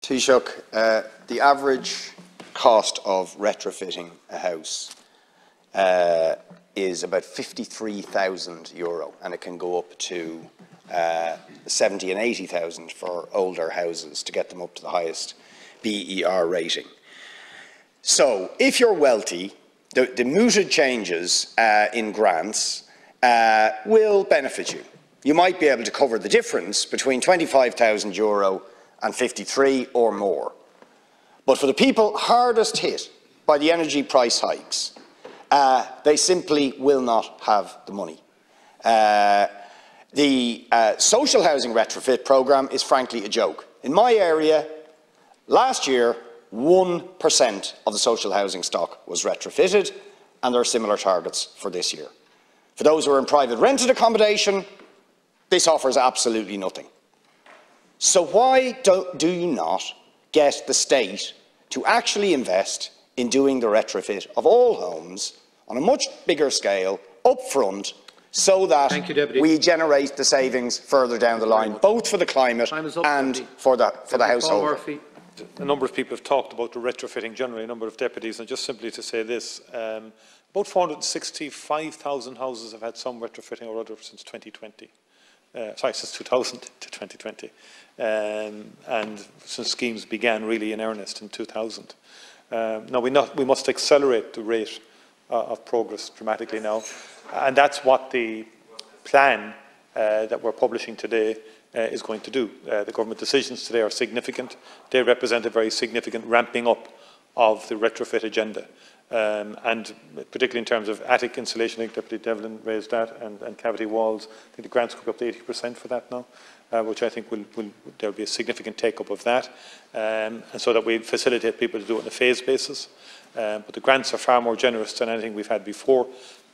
Taoiseach, the average cost of retrofitting a house is about €53,000, and it can go up to 70 and 80,000 for older houses to get them up to the highest BER rating. So, if you're wealthy, the mooted changes in grants will benefit you. You might be able to cover the difference between €25,000 and 53 or more. But for the people hardest hit by the energy price hikes, they simply will not have the money. The social housing retrofit programme is frankly a joke. In my area, last year, 1% of the social housing stock was retrofitted, and there are similar targets for this year. For those who are in private rented accommodation, this offers absolutely nothing. So why do you not get the state to actually invest in doing the retrofit of all homes on a much bigger scale, up front, so that we generate the savings further down the line, both for the climate and for the household? A number of people have talked about the retrofitting generally, a number of deputies, and just simply to say this, about 465,000 houses have had some retrofitting or other since 2020. Since 2000 to 2020, and since schemes began really in earnest in 2000. Now we must accelerate the rate of progress dramatically now, and that's what the plan that we're publishing today is going to do. The government decisions today are significant. They represent a very significant ramping up of the retrofit agenda. And particularly in terms of attic insulation, I think Deputy Devlin raised that, and cavity walls. I think the grants could be up to 80% for that now, which I think there will be a significant take-up of that, and so that we facilitate people to do it on a phase basis. But the grants are far more generous than anything we've had before.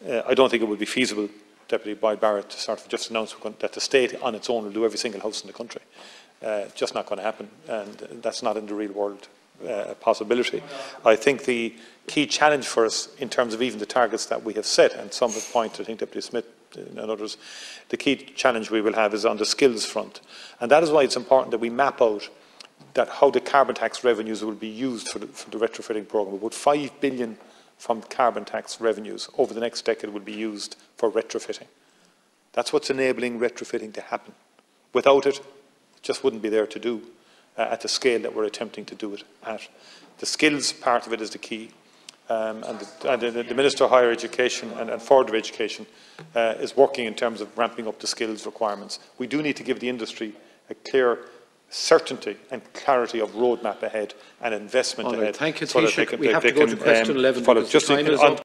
I don't think it would be feasible, Deputy Boyd Barrett, to sort of just announce that the state on its own will do every single house in the country. Just not going to happen, and that's not in the real world a possibility. I think the key challenge for us in terms of even the targets that we have set, and some have pointed, I think Deputy Smith and others, the key challenge we will have is on the skills front. And that is why it's important that we map out that how the carbon tax revenues will be used for the retrofitting programme. About €5 billion from carbon tax revenues over the next decade will be used for retrofitting. That's what's enabling retrofitting to happen. Without it, it just wouldn't be there to do at the scale that we're attempting to do it at. The skills part of it is the key. And the Minister of Higher Education and Further Education is working in terms of ramping up the skills requirements. We do need to give the industry a clear certainty and clarity of roadmap ahead and investment ahead. Thank you, so Taoiseach. We have to go to question 11 because the time is up.